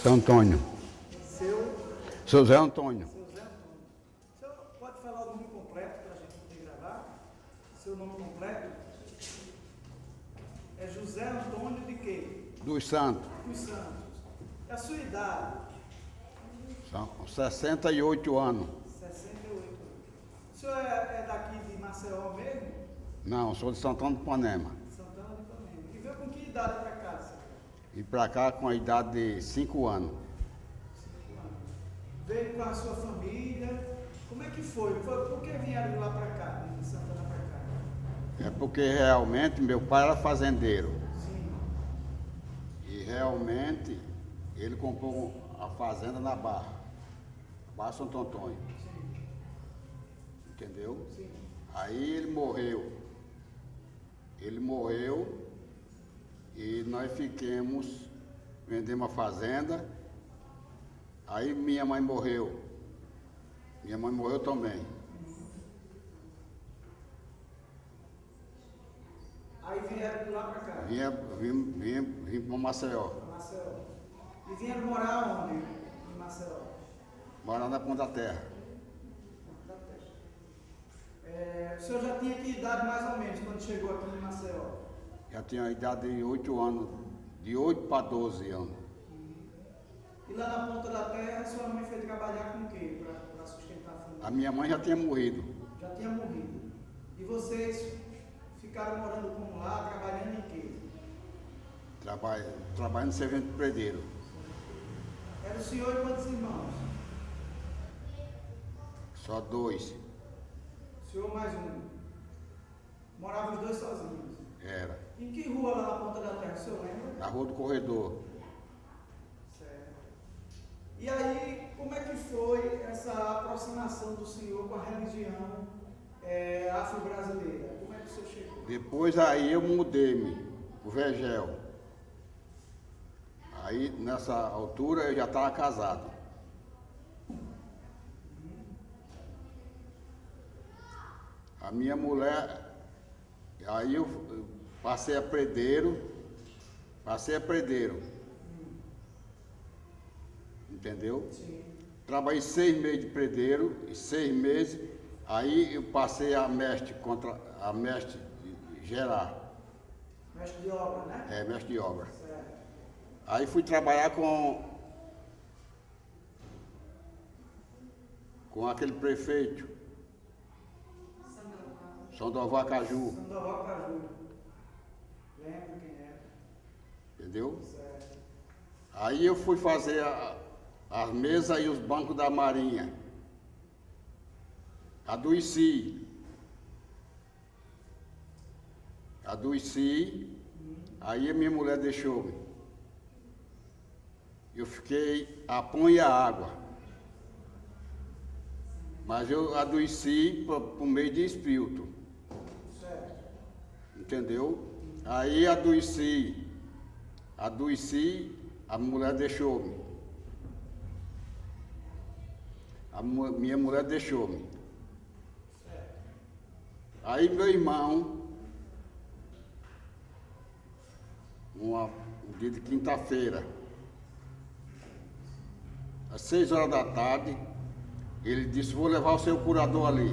Seu Antônio. Seu Zé Antônio. Seu Zé Antônio. O senhor pode falar o nome completo para a gente poder gravar? Seu nome completo? É José Antônio de quê? Dos Santos. Dos Santos. E a sua idade? São 68 anos. 68 anos. O senhor é daqui de Maceió mesmo? Não, sou de Santana do Panema. Santana de Ipanema. E veio com que idade para cá, senhor? E para cá com a idade de 5 anos. 5 anos. Veio com a sua família. Como é que foi? Por que vieram de lá para cá, de Santana para cá? É porque realmente meu pai era fazendeiro. Sim. E realmente ele comprou a fazenda na Barra. Barra Santo Antônio. Sim. Entendeu? Sim. Aí ele morreu. Ele morreu e nós vendemos a fazenda. Aí minha mãe morreu. Minha mãe morreu também. Aí vieram de lá para cá? Vim para Maceió. Maceió. E vieram morar onde em Maceió? Morar na Ponta da Terra. O senhor já tinha que idade mais ou menos quando chegou aqui em Maceió? Já tinha a idade de 8 anos, de 8 para 12 anos. E lá na Ponta da Terra, sua mãe foi trabalhar com o quê para sustentar a família? A minha mãe já tinha morrido. Já tinha morrido. E vocês ficaram morando como lá, trabalhando em quê? Trabalhando servente de predeiro. Era o senhor e quantos irmãos? Só 2. O senhor mais um. Moravam os dois sozinhos. Era. Em que rua lá na Ponta da Terra, o senhor lembra? Na Rua do Corredor. Certo. E aí, como é que foi essa aproximação do senhor com a religião afro-brasileira? Como é que o senhor chegou? Depois aí eu mudei-me, o Vegel. Aí nessa altura eu já estava casado. A minha mulher, aí eu passei a predeiro. Entendeu? Sim. Trabalhei 6 meses de predeiro e 6 meses, aí eu passei a mestre gerar. Mestre de obra, né? É, mestre de obra. Certo. Aí fui trabalhar com aquele prefeito, Sandoval Caju, Sandoval Caju. Lembro quem era. entendeu? Certo. Aí eu fui fazer as mesas e os bancos da Marinha. Adoeci, aí a minha mulher deixou-me. Eu fiquei a pão e a água. Mas eu adoeci por meio de espírito. Certo. Entendeu? Aí adoeci, a mulher deixou-me. Minha mulher deixou-me. Certo. Aí meu irmão, um dia de quinta-feira, às 6 horas da tarde, ele disse, vou levar o seu curador ali.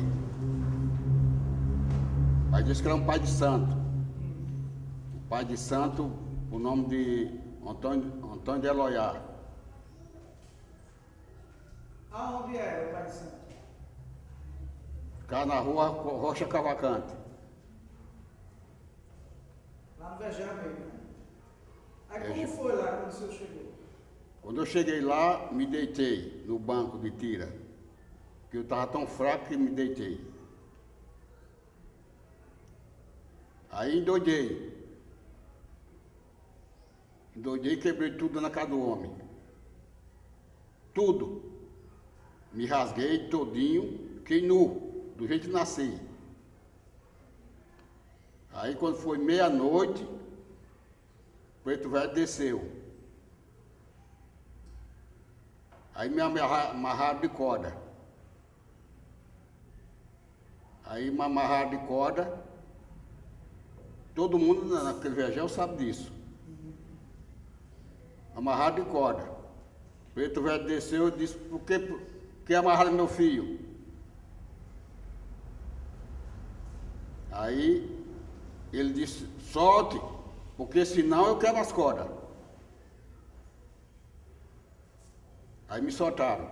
Aí disse que era um pai de santo. O pai de santo, o nome de Antônio de Eloiá. Aonde era o pai de santo? Ficava na rua Rocha Cavalcante. Lá no Vegel mesmo, né? Aí como foi lá quando o senhor chegou? Quando eu cheguei lá, me deitei no banco de tira, que eu estava tão fraco que me deitei. Aí endoidei e quebrei tudo na casa do homem. Tudo. Me rasguei todinho, fiquei nu, do jeito que nasci. Aí quando foi meia-noite, o preto velho desceu. Aí me amarraram de corda. Aí me amarraram de corda. Todo mundo naquele Vegel sabe disso. Amarrado de corda. Preto Velho desceu e disse, por que amarraram meu filho? Aí ele disse, solte, porque senão eu quebro as cordas. Aí me soltaram.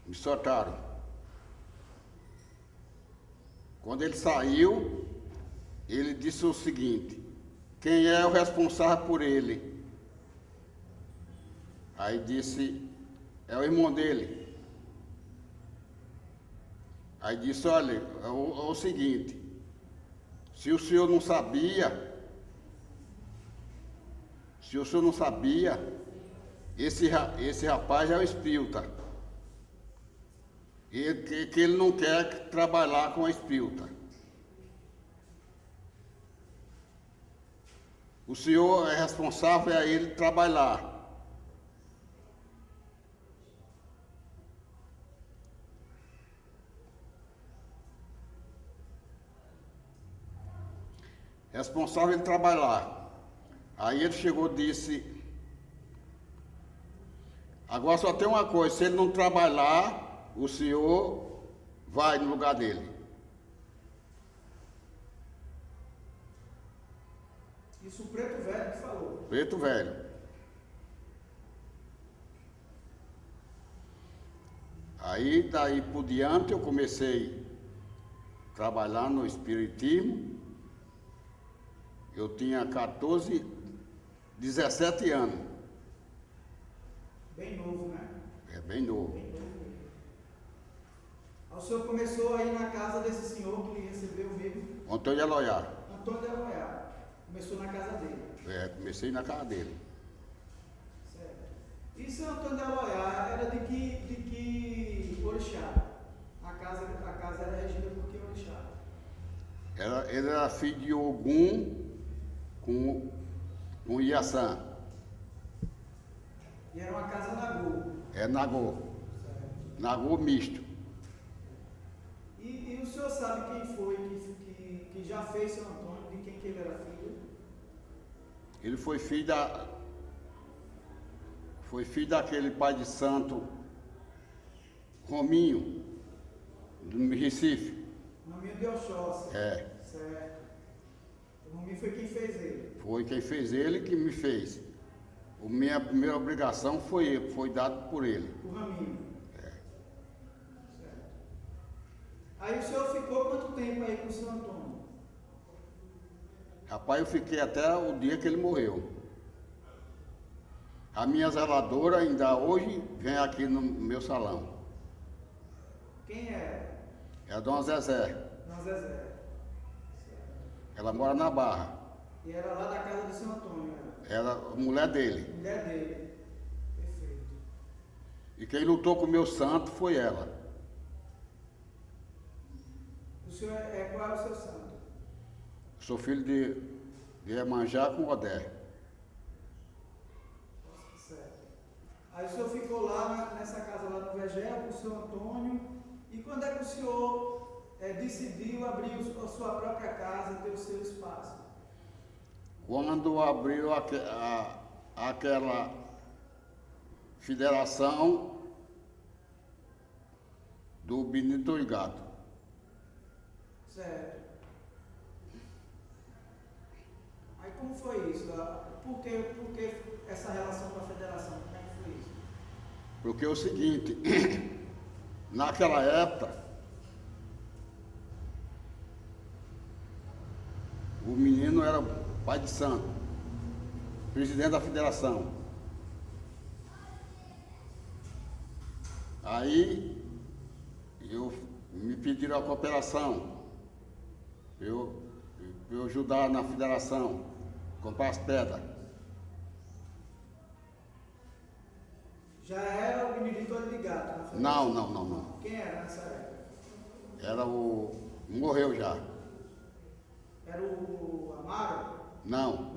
Me soltaram. Quando ele saiu, ele disse o seguinte, quem é o responsável por ele? Aí disse, é o irmão dele. Aí disse, olha, é o seguinte, se o senhor não sabia, esse rapaz é o espírita. Que ele não quer trabalhar com a espírita. O senhor é responsável a ele trabalhar. Responsável ele trabalhar. Aí ele chegou e disse, agora só tem uma coisa, se ele não trabalhar, o senhor vai no lugar dele. Isso o Preto Velho que falou. Preto Velho. Aí daí por diante eu comecei a trabalhar no espiritismo. Eu tinha 17 anos. Bem novo, né? É bem novo. Bem novo mesmo. O senhor começou aí na casa desse senhor que lhe recebeu mesmo? Antônio de Eloiá. Antônio de Eloiá. Começou na casa dele. Comecei na casa dele. Certo. E seu Antônio de Eloiá era de que orixá? A casa era regida por que orixá? Ele era filho de Ogum com Iaçã. E era uma casa Nagô. É Nagô. Certo. Nagô misto. E o senhor sabe quem foi que já fez seu Antônio, de quem que ele era filho? Ele foi filho daquele pai de santo Rominho, do Recife. Rominho de Oxóssi. É. Certo. O Rominho foi quem fez ele. Foi quem fez ele que me fez. A minha primeira obrigação foi dado por ele. O Raminho. É. Certo. Aí o senhor ficou quanto tempo aí com o seu Antônio? Rapaz, eu fiquei até o dia que ele morreu. A minha zeladora ainda hoje vem aqui no meu salão. Quem é? É a dona Zezé. Dona Zezé. Certo. Ela mora na Barra. E era lá da casa do seu Antônio, né? Era a mulher dele. Mulher dele. Perfeito. E quem lutou com o meu santo foi ela. O senhor qual é o seu santo? Sou filho de Iemanjá com Odé. Certo. Aí o senhor ficou lá nessa casa lá no Vegel com o seu Antônio. E quando é que o senhor decidiu abrir a sua própria casa, ter o seu espaço? Quando abriu aquela federação do Benito e Gato. Certo. Aí como foi isso? Por que essa relação com a federação? Como é que foi isso? Porque é o seguinte, naquela época, o menino era pai de santo, presidente da federação. Aí me pediram a cooperação, eu ajudar na federação, comprar as pedras. Já era o Benedito Olho de Gato na federação? Não. Quem era nessa época? Era morreu já. Era o Amaro? Não.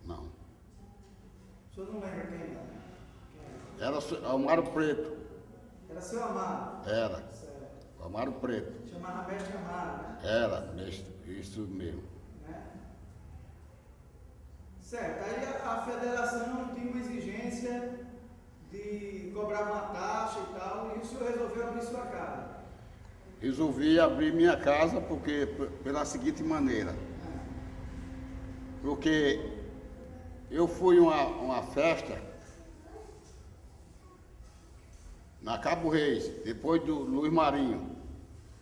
O senhor não lembra quem era? Era o Amaro Preto. Era seu Amaro? Era. Certo. O Amaro Preto. Chamava Mestre Amaro, né? Era, isso mesmo. Né? Certo, aí a federação tinha uma exigência de cobrar uma taxa e tal, e o senhor resolveu abrir sua casa. Resolvi abrir minha casa pela seguinte maneira. Porque eu fui a uma festa na Cabo Reis, depois do Luiz Marinho.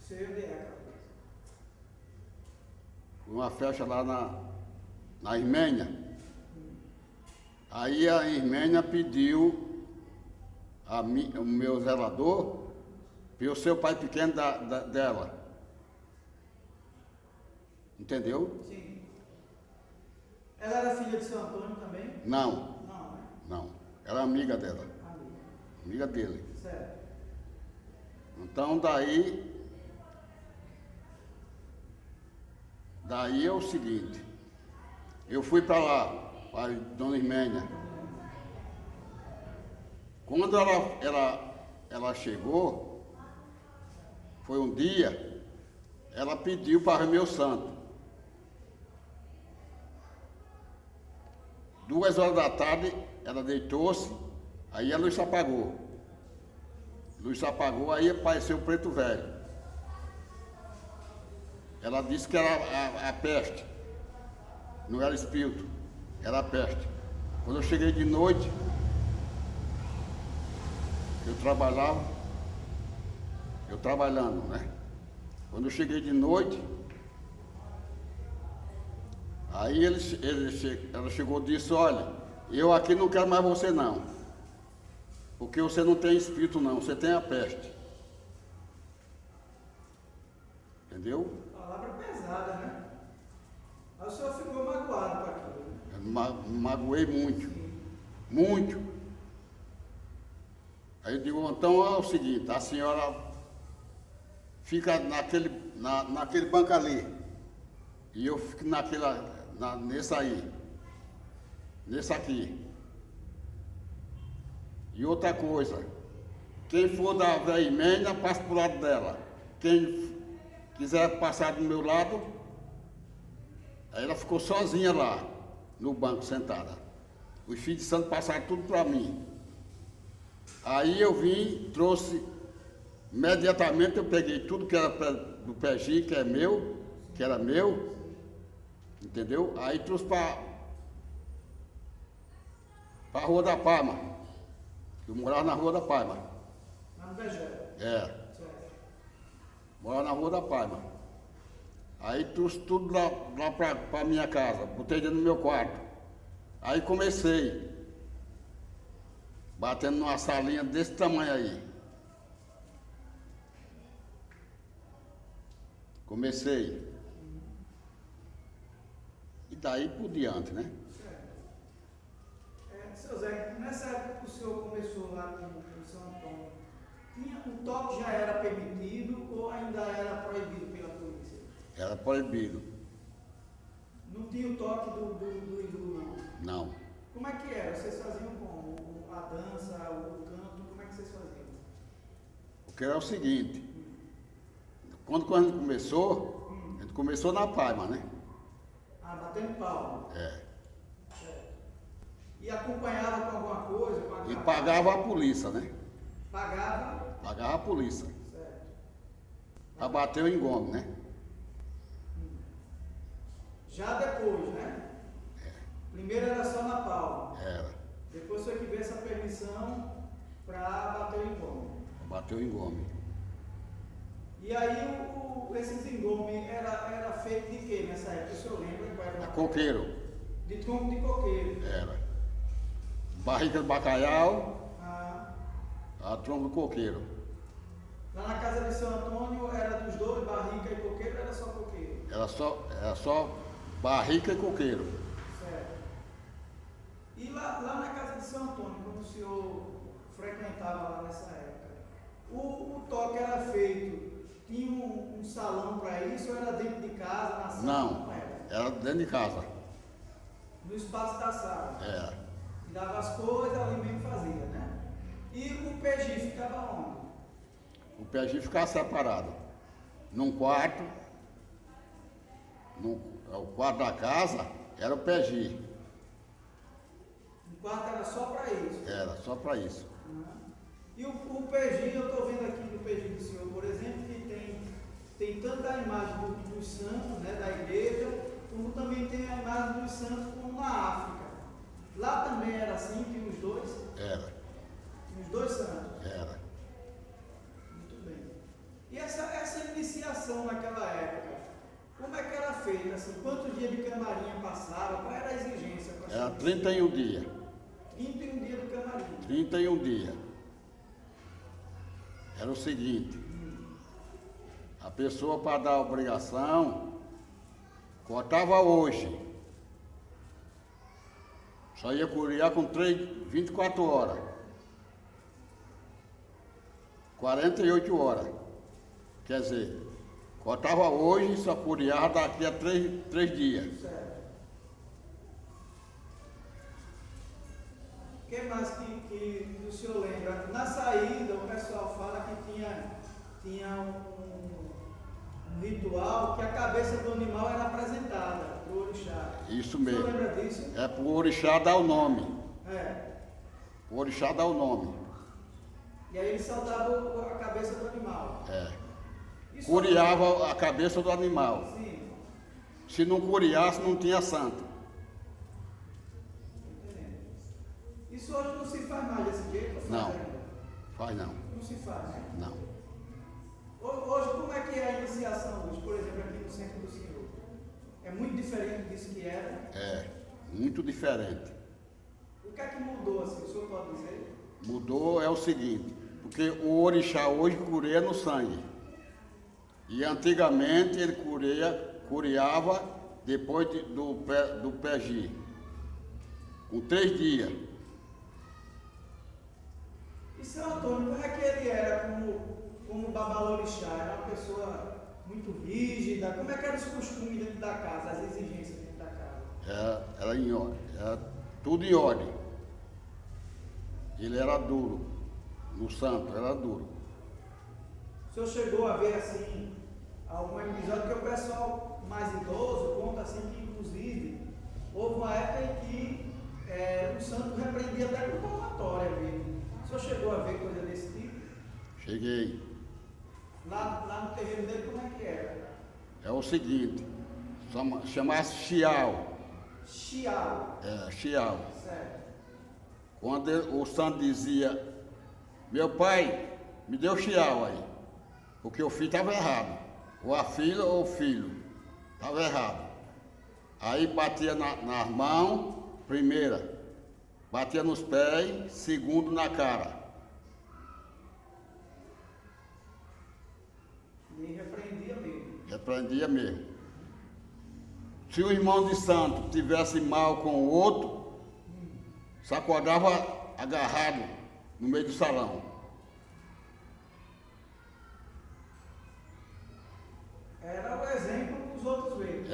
Sei onde é, cara. Fui uma festa lá na Ismênia. Aí a Ismênia pediu o meu zelador para eu ser o pai pequeno dela. Entendeu? Sim. Ela era filha de São Antônio também? Não, Não, né? não. Ela é amiga dela, Amiga. amiga dele. Certo. Então daí é o seguinte, eu fui para lá, para Dona Ismênia. Quando ela chegou, foi um dia, ela pediu para ver meu santo. 2 horas da tarde, ela deitou-se, aí a luz se apagou. A luz se apagou, aí apareceu o preto velho. Ela disse que era a peste, não era espírito, era a peste. Quando eu cheguei de noite, eu trabalhando, né? Quando eu cheguei de noite, aí ela chegou e disse, olha, eu aqui não quero mais você não, porque você não tem espírito não, você tem a peste. Entendeu? Palavra pesada, né? Aí o senhor ficou magoado com aquilo, né? Eu magoei muito, muito. Aí eu digo, então é o seguinte, a senhora fica naquele banco ali, e eu fico nesse aqui. E outra coisa, quem for da velha Ismênia, passa pro lado dela. Quem quiser passar do meu lado, aí ela ficou sozinha lá, no banco, sentada. Os filhos de santo passaram tudo para mim. Aí eu vim, trouxe, imediatamente eu peguei tudo que era do PG, que era meu, entendeu? Aí trouxe para a Rua da Palma. Eu morava na Rua da Palma. Lá no Begé. É, Certo. morava na Rua da Palma. Aí trouxe tudo lá para minha casa, botei dentro do meu quarto. Aí comecei, batendo numa salinha desse tamanho aí. Comecei. E daí por diante, né? Certo. Seu Zé, nessa época que o senhor começou lá com São Antônio, o toque já era permitido ou ainda era proibido pela polícia? Era proibido. Não tinha o toque do Idu, não? Não. Como é que era? Vocês faziam como? A dança, o canto, como é que vocês faziam? Porque era o seguinte, quando a gente começou na Palma, né? Ah, batendo palma. É. Certo. E acompanhava com alguma coisa? Com E pagava a polícia, né? Pagava? Pagava a polícia. Certo. Pra bater o engome, né? Já depois, né? Primeiro era só na palma. Era. Depois foi que veio essa permissão para bater o engome. Pra bater o engome. E aí esses engomes era feito de quê nessa época? O senhor lembra qual era? A coqueiro. De tronco de coqueiro. Era. Barriga de bacalhau, Ah, a tronco do coqueiro. lá na casa de São Antônio era dos dois, barrica e coqueiro, ou era só coqueiro? Era só barrica e coqueiro. Certo. E lá na casa de São Antônio, quando o senhor frequentava lá nessa época, o toque era feito, tinha um salão para isso ou era dentro de casa, na sala? Não, Como era? era dentro de casa. No espaço da sala. Era. E dava as coisas, ali mesmo fazia, né? E o PG ficava onde? O PG ficava separado. Num quarto, o quarto da casa era o PG. Um quarto era só para isso? Era, só para isso. Uhum. E o PG, eu estou vendo aqui no PG do senhor, por exemplo, que tem tanto a imagem dos santos, né, da igreja, como também tem a imagem dos santos como na África. Lá também era assim, tinha os dois? Era. Os dois santos? Era. Muito bem. E essa iniciação naquela época, como é que era feita? Assim, quantos dias de camarinha passava? Qual era a exigência? Era 31 dias. 31 dias do camarim. 31 dias. Era o seguinte, a pessoa para dar a obrigação, cortava hoje. Só ia curiar com 24 horas. 48 horas. Quer dizer, cortava hoje e só curiava daqui a 3 dias. Certo. O que mais que o senhor lembra? Na saída, o pessoal fala que tinha um ritual que a cabeça do animal era apresentada para o orixá. Isso O mesmo. senhor lembra disso? É para o orixá dar o nome. É. O orixá dá o nome. E aí ele saudava a cabeça do animal. É. Isso Curiava a cabeça do animal. Sim. Se não curiasse, não tinha santo. Entendendo. Isso hoje não se faz mais desse jeito? Ou faz Não. ainda? Faz não. Não se faz, né? Não. Hoje, como é que é a iniciação hoje, por exemplo, aqui no centro do senhor? É muito diferente disso que era? É. Muito diferente. O que é que mudou, assim, o senhor pode dizer? Mudou é o seguinte, porque o orixá hoje cureia no sangue. E antigamente ele curiava depois do PG, com 3 dias. E seu Antônio, como é que ele era como babalorixá? Era uma pessoa muito rígida? Como é que eram os costumes dentro da casa, as exigências dentro da casa? Era em ordem, era tudo em ordem. Ele era duro, no santo era duro. O senhor chegou a ver, assim, algum episódio que o pessoal mais idoso conta, assim, que inclusive houve uma época em que o santo repreendia até com palmatória mesmo. O senhor chegou a ver coisa desse tipo? Cheguei. Lá no terreno dele, como é que era? É o seguinte, chamasse chiau. Chiau. Chiau. Certo. Quando o santo dizia, meu pai, me deu chiau aí, porque o filho estava errado. Ou a filha ou o filho, estava errado. Aí batia nas mãos, primeira, batia nos pés, segundo na cara. E repreendia mesmo. Repreendia mesmo. Se o irmão de santo tivesse mal com o outro, sacodava agarrado no meio do salão. Era o exemplo para os outros verem.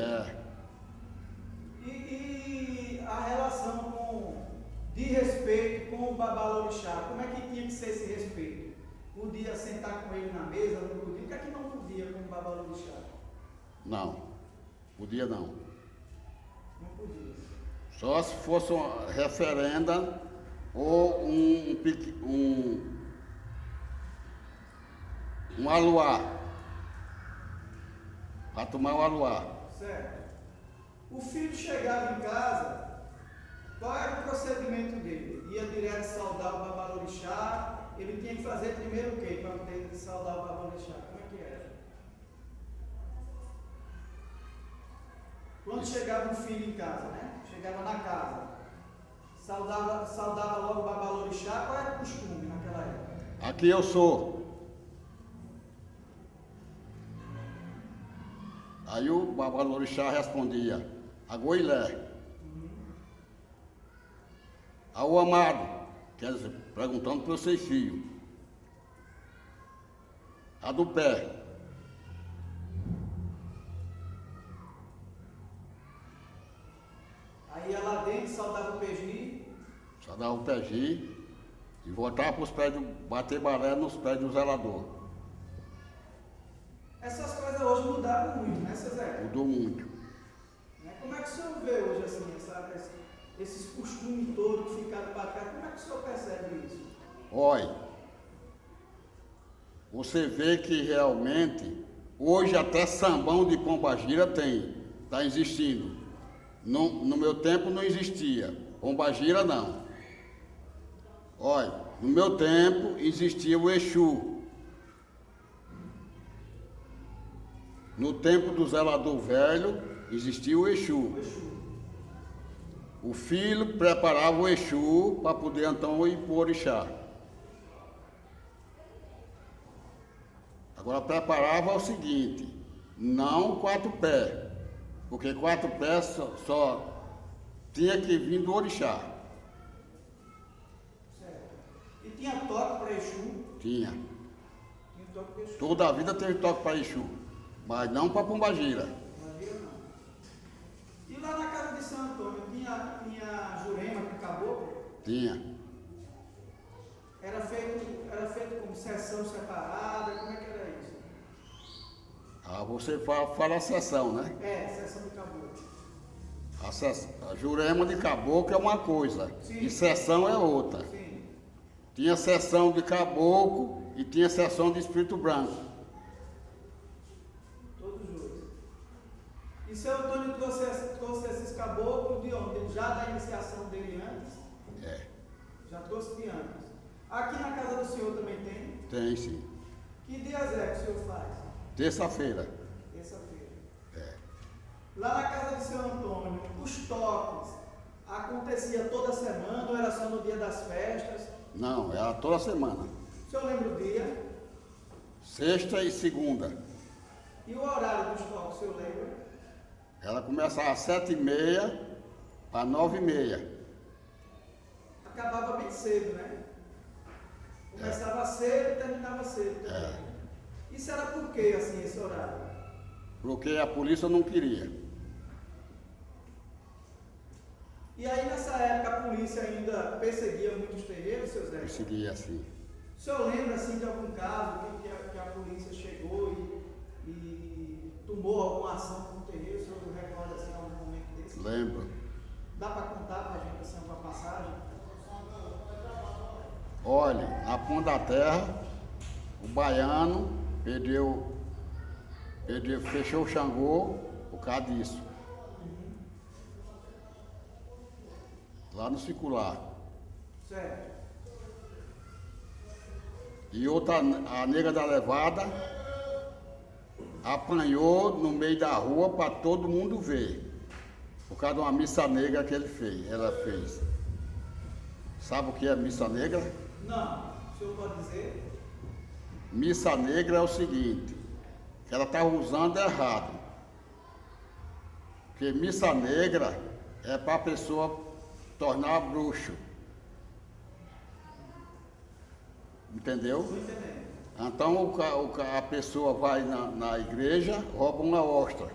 E a relação de respeito com o babalorixá, como é que tinha que ser esse respeito? Podia sentar com ele na mesa, não podia? O que é que não podia com o babalorixá? Não, podia não. Não podia. Só se fosse uma referenda ou um aluá, para tomar o aluá. Certo. O filho chegava em casa, qual era o procedimento dele? Ia direto saudar o babalorixá, ele tinha que fazer primeiro o quê para poder saudar o babalorixá? Como é que era? Quando chegava um filho em casa, né? Chegava na casa, saudava logo o babalorixá, qual era o costume naquela época? Aqui eu sou. Aí o babalorixá respondia, Agoilé. Ao amado, quer dizer, perguntando para os 6 filhos. A do pé. Aí ia lá dentro, saudava o PG. Saudava o PG e voltava para os pés, bater balé nos pés do zelador. Essas coisas hoje mudaram muito, né, seu Zé? Mudou muito. Como é que o senhor vê hoje assim, esses costumes todos que ficaram para trás, como é que o senhor percebe isso? Olha, você vê que realmente, hoje até sambão de pombagira tem, está existindo. No meu tempo não existia, pombagira não. Olha, no meu tempo existia o Exu. No tempo do zelador velho existia o Exu. O filho preparava o Exu para poder então ir para o orixá. Agora preparava o seguinte, não 4 pés, porque 4 pés só tinha que vir do orixá. Certo. E tinha toque para Exu? Tinha. Tinha toque para Exu. Toda a vida teve toque para Exu, mas não para pombagira. Pombagira não. E lá na casa de São Antônio, tinha Jurema com caboclo? Tinha. Era feito como sessão separada, como é que era isso? Ah, você fala a sessão, né? É, sessão de caboclo. A Jurema de caboclo é uma coisa, Sim. e sessão é outra. Sim. Tinha sessão de caboclo e tinha sessão de espírito branco. Todos dois. E seu Antônio trouxe esses caboclos de onde? Já da iniciação dele antes? É, Já trouxe de antes. Aqui na casa do senhor também tem? tem sim. Que dias é que o senhor faz? Terça-feira. Terça-feira. É. Lá na casa de seu Antônio, os toques acontecia toda semana ou era só no dia das festas? Não, era toda semana. O senhor lembra o dia? Sexta e segunda. E o horário dos toques, o senhor lembra? Ela começava às 7h30 para 9h30. Acabava bem cedo, né? Começava cedo e terminava cedo também. É. Isso era por quê, assim, esse horário? Porque a polícia não queria. E aí, nessa época, a polícia ainda perseguia muitos terreiros, seu Zé? Conseguia assim. O senhor lembra, assim, de algum caso que a polícia chegou e tomou alguma ação com o terreiro? O senhor recorda, assim, algum momento desse? Lembro. Dá para contar para a gente, assim, uma passagem? Olha, na Ponta da Terra, o baiano fechou o Xangô por causa disso. Lá no circular. Certo. E outra, a nega da levada, apanhou no meio da rua para todo mundo ver. Por causa de uma missa negra que ela fez. Sabe o que é missa negra? Não. O senhor pode dizer? Missa negra é o seguinte, que ela está usando errado. Porque missa negra é para a pessoa tornar bruxo. Entendeu? Estou entendendo. Então a pessoa vai na igreja, rouba uma ostra.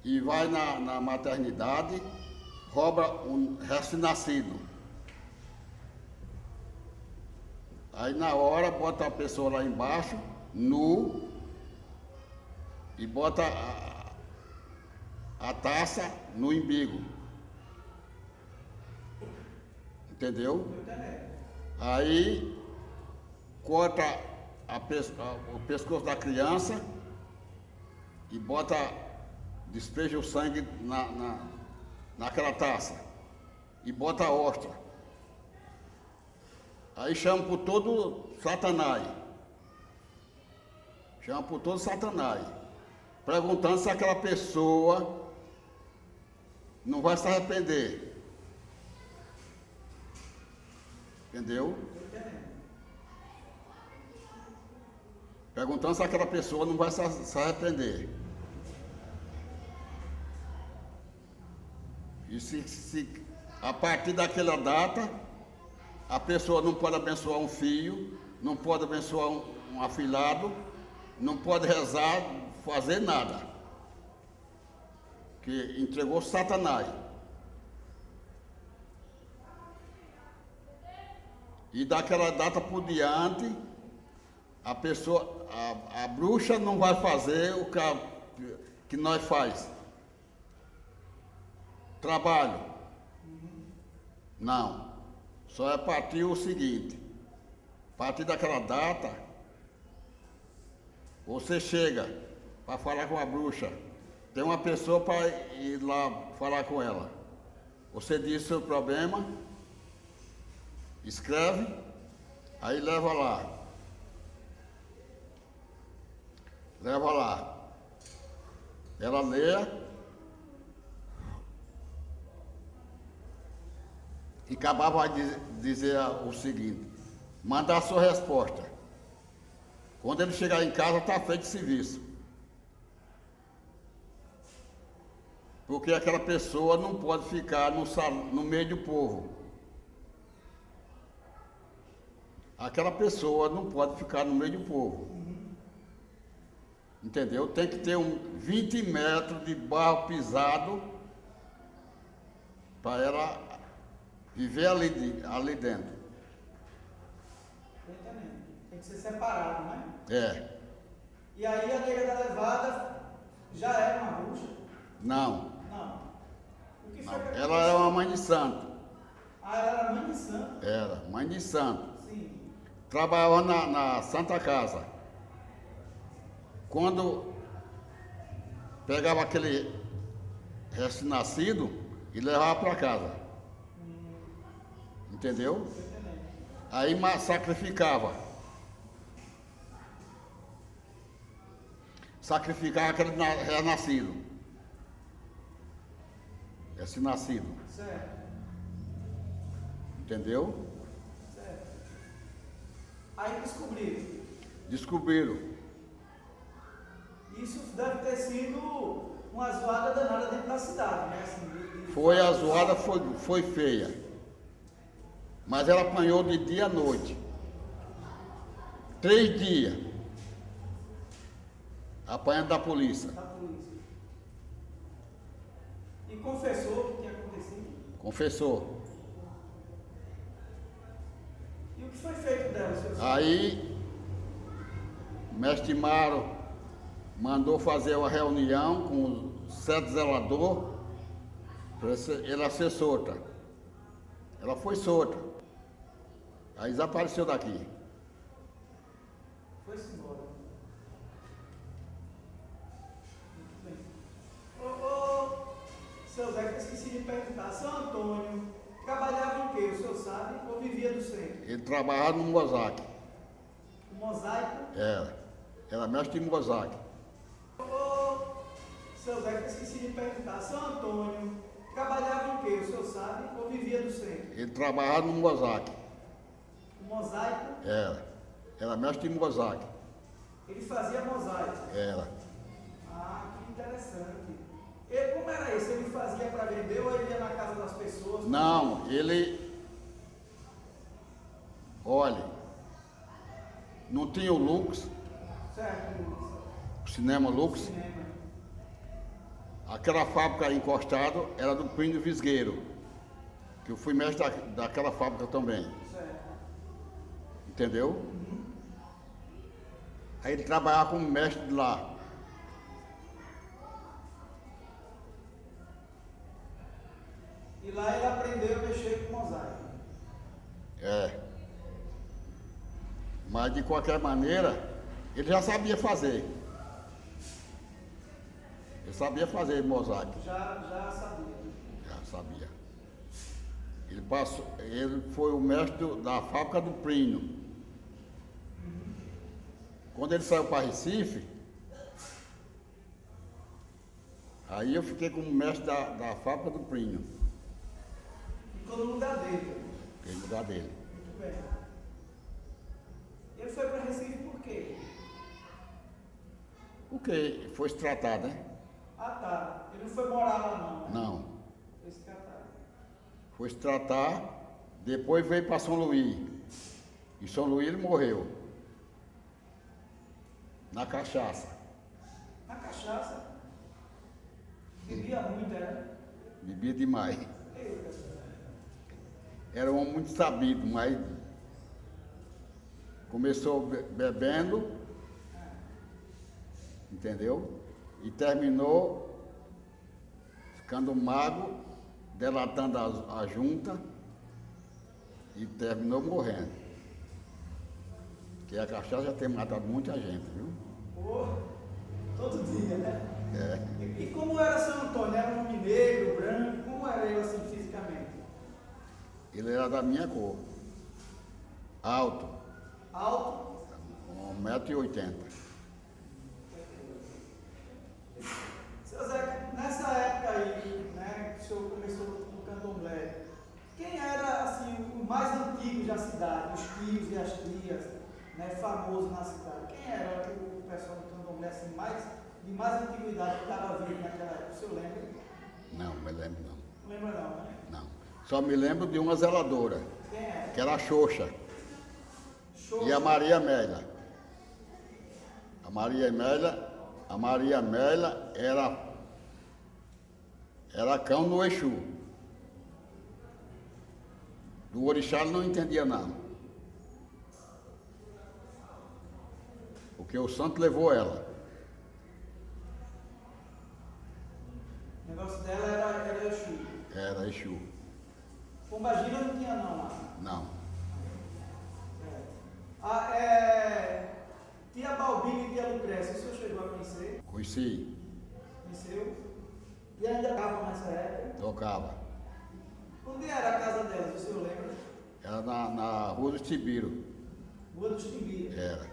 E vai na maternidade, rouba um recém-nascido. Aí na hora bota a pessoa lá embaixo, nu, e bota a taça no umbigo. Entendeu? Estou entendendo. Aí corta o pescoço da criança e despeja o sangue naquela taça e bota a ostra. Aí chama por todo Satanás. Chama por todo Satanás. Perguntando se aquela pessoa não vai se arrepender. Entendeu? Estou entendendo. Perguntando se aquela pessoa não vai se arrepender. E se a partir daquela data, a pessoa não pode abençoar um filho, não pode abençoar um afilhado, não pode rezar, fazer nada. Que entregou Satanás. E daquela data por diante, a bruxa não vai fazer o que nós faz. Trabalho? Não. Só é a partir o seguinte. A partir daquela data, você chega para falar com a bruxa. Tem uma pessoa para ir lá falar com ela. Você diz o seu problema, escreve, aí leva lá. Leva lá. Ela lê e acabava de dizer o seguinte: mandar a sua resposta. Quando ele chegar em casa, está feito o serviço. Porque aquela pessoa não pode ficar no meio do povo. Aquela pessoa não pode ficar no meio do povo. Entendeu? Tem que ter 20 metros de barro pisado para ela viver ali dentro. Tô entendendo. Tem que ser separado, né? É. E aí a nega da levada já era uma bruxa? Não. Não. O que foi Não. que Ela aconteceu? era uma mãe de santo. Ah, ela era mãe de santo? Era, mãe de santo. Sim. Trabalhava na Santa Casa. Quando pegava aquele recém-nascido e levava para casa. Entendeu? Tô entendendo. Aí sacrificava. Sacrificava aquele renascido. Recém-nascido. Certo. Entendeu? Certo. Aí descobriram. Descobriram. Isso deve ter sido uma zoada danada dentro da cidade, né? Assim, Foi a zoada, foi feia. Mas ela apanhou de dia à noite. 3 dias. Apanhando da polícia. da polícia. E confessou o que tinha acontecido. Confessou. E o que foi feito dela, seu senhor? Aí, o mestre Maro mandou fazer uma reunião com o 7 zelador para ela ser solta. Ela foi solta. Aí desapareceu daqui. Foi-se embora. Muito bem. Ô, seu Zé, que eu esqueci de perguntar. Seu Antônio trabalhava em quê? O senhor sabe? Ou vivia do centro? Ele trabalhava no mosaico. O mosaico? Era mestre de mosaico. Ô, seu Zé, que eu esqueci de perguntar. Seu Antônio trabalhava em quê? O senhor sabe? Ou vivia do centro? Ele trabalhava no mosaico. O mosaico? Era mestre de mosaico. Ele fazia mosaico. Era. Ah, que interessante. E como era isso? Ele fazia para vender ou ele ia na casa das pessoas? Não, ele. Olha, não tinha o Lux, Certo, o cinema Lux. cinema. Aquela fábrica encostada era do Plínio Visgueiro, que eu fui mestre daquela fábrica também. Certo. Entendeu? Aí ele trabalhava como mestre de lá. E lá ele aprendeu a mexer com mosaico. Mas de qualquer maneira, ele já sabia fazer. Ele sabia fazer mosaico. Já sabia. Já sabia. Ele foi o mestre da fábrica do Plínio. Quando ele saiu para Recife, aí eu fiquei como mestre da fábrica do Plínio. Ficou no lugar dele. Fiquei no lugar dele. Muito bem. Ele foi para Recife por quê? Porque foi se tratar, né? Ah, tá. Ele não foi morar lá, não. Né? Não. Foi se tratar. Foi se tratar, depois veio para São Luís. Em São Luís ele morreu. Na cachaça. Na cachaça. Bebia muito, era? Bebia demais. Eita. Era um homem muito sabido, mas começou bebendo, entendeu? E terminou ficando magro delatando a junta e terminou morrendo. Porque a cachaça já tem matado muita gente, viu? Pô, todo dia, né? É. E como era Seu Antônio? Era um homem negro, branco? Como era ele assim fisicamente? Ele era da minha cor. Alto, Alto? 1,80 m. Seu Zé, nessa época aí, né, que o senhor começou no candomblé, quem era assim, o mais antigo da cidade, os tios e as tias, né, famoso na cidade? Quem era o pessoal do candomblé assim, de mais antiguidade que estava vivo naquela época? O senhor lembra? Não, me lembro não. Não lembra não, né? Não. Só me lembro de uma zeladora, Quem era? que era a Xoxa. Show. E a Maria Amélia. A Maria Amélia era cão no Exu. Do orixá ele não entendia nada. Porque o santo levou ela. O negócio dela era Exu. Era Exu. Pombagira não tinha não lá. Não. Tia Balbina e tia Lucrécia, o senhor chegou a conhecer? Conheci, Conheceu? E ainda estava nessa época? tocava. Onde era a casa delas, o senhor lembra? Era na Rua do Tibiro. Rua dos Timbiras. Era.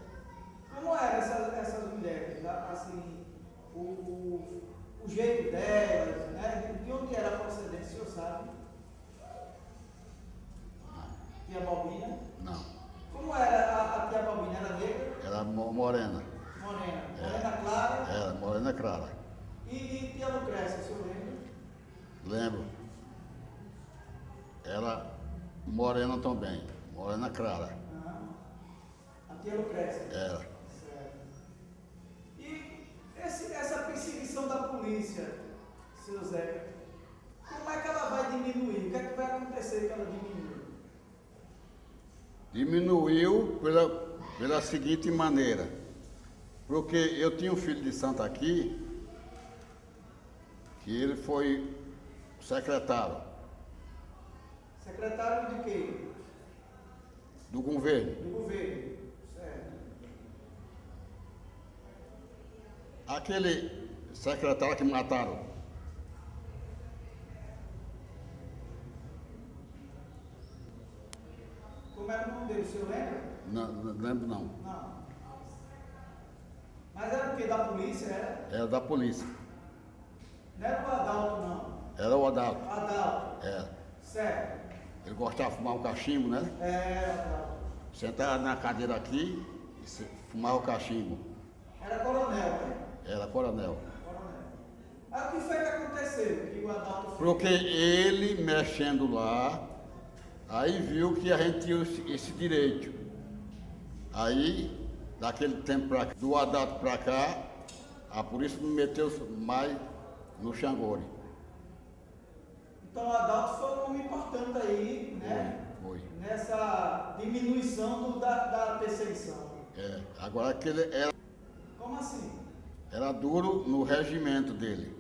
Como eram essas mulheres? Assim, o jeito delas, né? De onde era a procedência, o senhor sabe? Tia Balbina? Não. Como era a tia Balbina? Era negra? Era morena. Morena. Morena clara? Era morena clara. E tia Lucrécia, o senhor lembra? Lembro. Era morena também. Morena clara. A tia Lucrécia. Era. Certo. E essa perseguição da polícia, seu Zé, como é que ela vai diminuir? O que é que vai acontecer que ela diminui? Diminuiu pela seguinte maneira. Porque eu tinha um filho de santo aqui, que ele foi secretário Secretário de quê? do governo. Do governo. Certo. Aquele secretário que mataram. Como era o nome dele, o senhor lembra? Não lembro não. Não. Mas era o quê? Da polícia, era? Era da polícia. Não era o Adalto, não. Era o Adalto. Adalto. Era. Certo. Ele gostava de fumar um cachimbo, né? Adalto. Sentava na cadeira aqui e fumava o cachimbo. Era coronel, né? Era coronel. Coronel. Aí o que foi que aconteceu? Que o Adalto foi... Porque ele, mexendo lá, aí viu que a gente tinha esse direito. Aí, daquele tempo pra cá, do Adalto para cá, a polícia não meteu mais no Xangore. Então o Adalto foi um homem importante aí, né? Foi. Nessa diminuição da perseguição. Agora que ele Como assim? era duro no regimento dele.